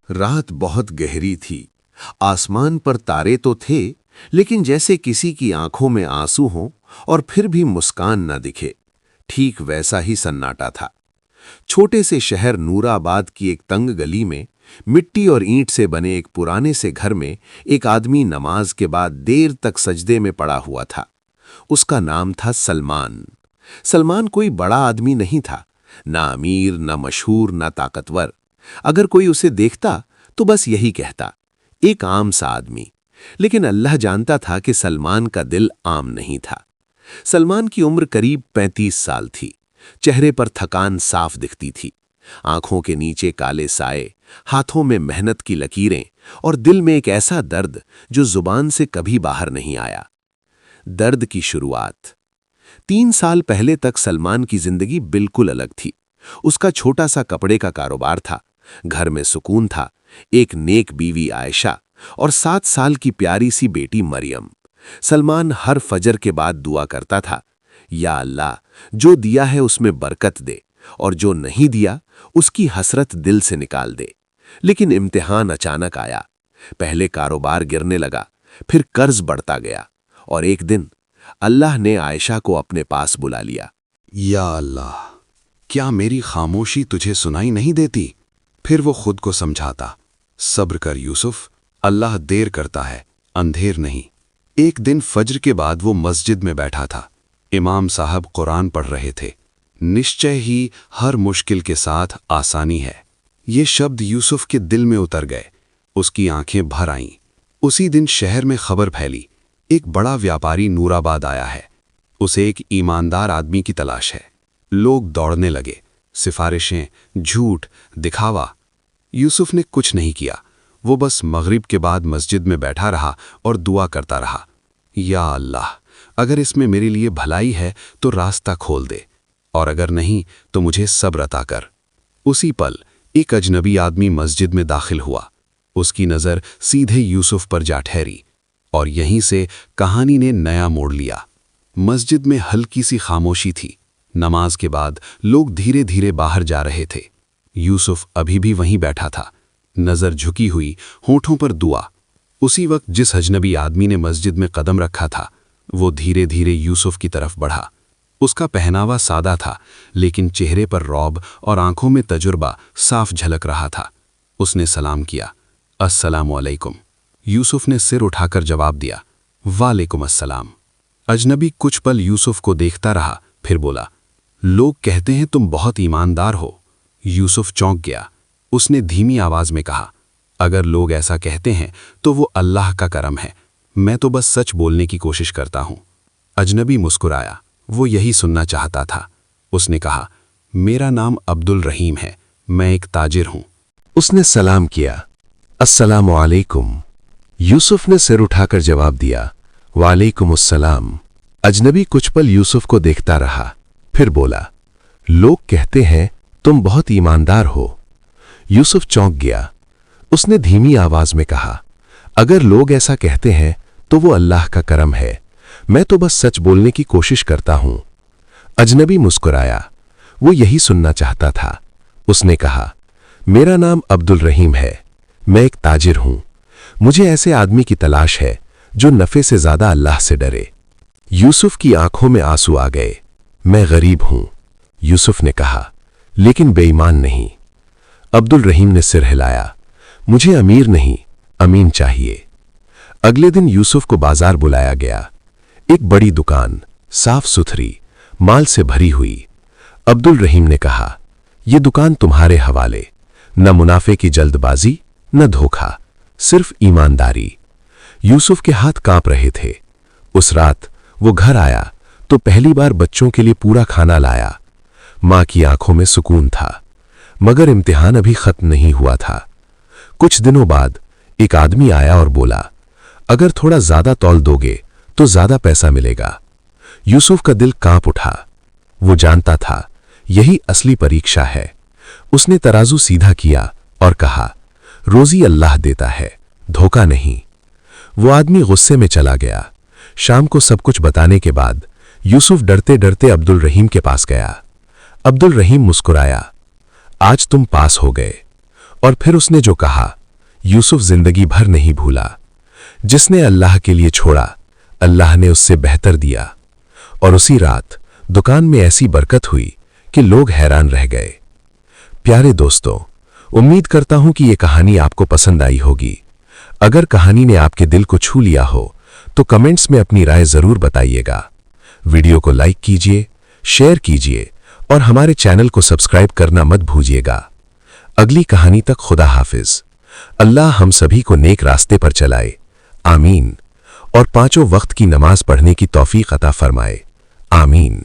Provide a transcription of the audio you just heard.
रात बहुत गहरी थी। आसमान पर तारे तो थे, लेकिन जैसे किसी की आंखों में आंसू हों और फिर भी मुस्कान न दिखे। ठीक वैसा ही सन्नाटा था। छोटे से शहर नूराबाद की एक तंग गली में, मिट्टी और ईंट से बने एक पुराने से घर में एक आदमी नमाज के बाद देर तक सजदे में पड़ा हुआ था। उसका नाम था सलमान। सलमान कोई बड़ा आदमी नहीं था, ना अमीर, ना मशहूर, ना ताकतवर। अगर कोई उसे देखता तो बस यही कहता, एक आम सा आदमी। लेकिन अल्लाह जानता था कि सलमान का दिल आम नहीं था। सलमान की उम्र करीब 35 साल थी। चेहरे पर थकान साफ दिखती थी। आंखों के नीचे काले साए, हाथों में मेहनत की लकीरें और दिल में एक ऐसा दर्द जो जुबान से कभी बाहर नहीं आया। दर्द की शुरुआत 3 साल पहले तक सलमान की जिंदगी बिल्कुल अलग थी। उसका छोटा सा कपड़े का कारोबार था, घर में सुकून था, एक नेक बीवी आयशा और 7 साल की प्यारी सी बेटी मरियम। सलमान हर फजर के बाद दुआ करता था, या अल्लाह, जो दिया है उसमें बरकत दे और जो नहीं दिया उसकी हसरत दिल से निकाल दे। लेकिन इम्तिहान अचानक आया। पहले कारोबार गिरने लगा, फिर कर्ज बढ़ता गया और एक दिन अल्लाह ने आयशा को अपने पास बुला लिया। या अल्लाह, क्या मेरी खामोशी तुझे सुनाई नहीं देती? फिर वो खुद को समझाता, सब्र कर यूसुफ, अल्लाह देर करता है, अंधेर नहीं। एक दिन फज्र के बाद वो मस्जिद में बैठा था। इमाम साहब कुरान पढ़ रहे थे। निश्चय ही हर मुश्किल के साथ आसानी है, ये शब्द यूसुफ के दिल में उतर गए। उसकी आंखें भर आईं। उसी दिन शहर में खबर फैली, एक बड़ा व्यापारी नूराबाद आया है। उसे एक ईमानदार आदमी की तलाश है। लोग दौड़ने लगे, सिफारिशें, झूठ, दिखावा। यूसुफ ने कुछ नहीं किया। वो बस मगरिब के बाद मस्जिद में बैठा रहा और दुआ करता रहा, या अल्लाह, अगर इसमें मेरे लिए भलाई है तो रास्ता खोल दे, और अगर नहीं तो मुझे सब्र अता कर। उसी पल एक अजनबी आदमी मस्जिद में दाखिल हुआ। उसकी नज़र सीधे यूसुफ पर जा ठहरी और यहीं से कहानी ने नया मोड़ लिया। मस्जिद में हल्की सी खामोशी थी। नमाज के बाद लोग धीरे धीरे बाहर जा रहे थे। यूसुफ अभी भी वहीं बैठा था, नज़र झुकी हुई, होठों पर दुआ। उसी वक्त जिस अजनबी आदमी ने मस्जिद में कदम रखा था, वो धीरे धीरे यूसुफ की तरफ बढ़ा। उसका पहनावा सादा था, लेकिन चेहरे पर रौब और आंखों में तजुर्बा साफ झलक रहा था। उसने सलाम किया, अस्सलामु अलैकुम। यूसुफ ने सिर उठाकर जवाब दिया, वालेकुम अस्सलाम। अजनबी कुछ पल यूसुफ को देखता रहा, फिर बोला, लोग कहते हैं तुम बहुत ईमानदार हो। यूसुफ चौंक गया। उसने धीमी आवाज में कहा, अगर लोग ऐसा कहते हैं तो वो अल्लाह का करम है, मैं तो बस सच बोलने की कोशिश करता हूं। अजनबी मुस्कुराया, वो यही सुनना चाहता था। उसने कहा, मेरा नाम अब्दुल रहीम है, मैं एक ताजिर हूं। उसने सलाम किया, अस्सलामु अलैकुम। यूसुफ ने सिर उठाकर जवाब दिया, वालेकुमुस्सलाम। अजनबी कुछ पल यूसुफ को देखता रहा, फिर बोला, लोग कहते हैं तुम बहुत ईमानदार हो। यूसुफ चौंक गया। उसने धीमी आवाज में कहा, अगर लोग ऐसा कहते हैं तो वो अल्लाह का करम है, मैं तो बस सच बोलने की कोशिश करता हूं। अजनबी मुस्कुराया, वो यही सुनना चाहता था। उसने कहा, मेरा नाम अब्दुल रहीम है, मैं एक ताजिर हूं। मुझे ऐसे आदमी की तलाश है जो नफे से ज्यादा अल्लाह से डरे। यूसुफ की आंखों में आंसू आ गए। मैं गरीब हूं, यूसुफ ने कहा, लेकिन बेईमान नहीं। अब्दुल रहीम ने सिर हिलाया, मुझे अमीर नहीं, अमीन चाहिए। अगले दिन यूसुफ को बाजार बुलाया गया। एक बड़ी दुकान, साफ सुथरी, माल से भरी हुई। अब्दुल रहीम ने कहा, यह दुकान तुम्हारे हवाले, न मुनाफे की जल्दबाजी, न धोखा, सिर्फ ईमानदारी। यूसुफ के हाथ कांप रहे थे। उस रात वो घर आया तो पहली बार बच्चों के लिए पूरा खाना लाया। मां की आंखों में सुकून था, मगर इम्तिहान अभी खत्म नहीं हुआ था। कुछ दिनों बाद एक आदमी आया और बोला, अगर थोड़ा ज्यादा तौल दोगे तो ज्यादा पैसा मिलेगा। यूसुफ का दिल कांप उठा। वो जानता था यही असली परीक्षा है। उसने तराजू सीधा किया और कहा, रोजी अल्लाह देता है, धोखा नहीं। वो आदमी गुस्से में चला गया। शाम को सब कुछ बताने के बाद यूसुफ डरते डरते अब्दुल रहीम के पास गया। अब्दुल रहीम मुस्कुराया, आज तुम पास हो गए। और फिर उसने जो कहा यूसुफ जिंदगी भर नहीं भूला। जिसने अल्लाह के लिए छोड़ा अल्लाह ने उससे बेहतर दिया। और उसी रात दुकान में ऐसी बरकत हुई कि लोग हैरान रह गए। प्यारे दोस्तों, उम्मीद करता हूं कि ये कहानी आपको पसंद आई होगी। अगर कहानी ने आपके दिल को छू लिया हो तो कमेंट्स में अपनी राय जरूर बताइएगा। वीडियो को लाइक कीजिए, शेयर कीजिए और हमारे चैनल को सब्सक्राइब करना मत भूलिएगा। अगली कहानी तक खुदा हाफिज। अल्लाह हम सभी को नेक रास्ते पर चलाए, आमीन। और 5 वक्त की नमाज पढ़ने की तौफीक अता फरमाए, आमीन।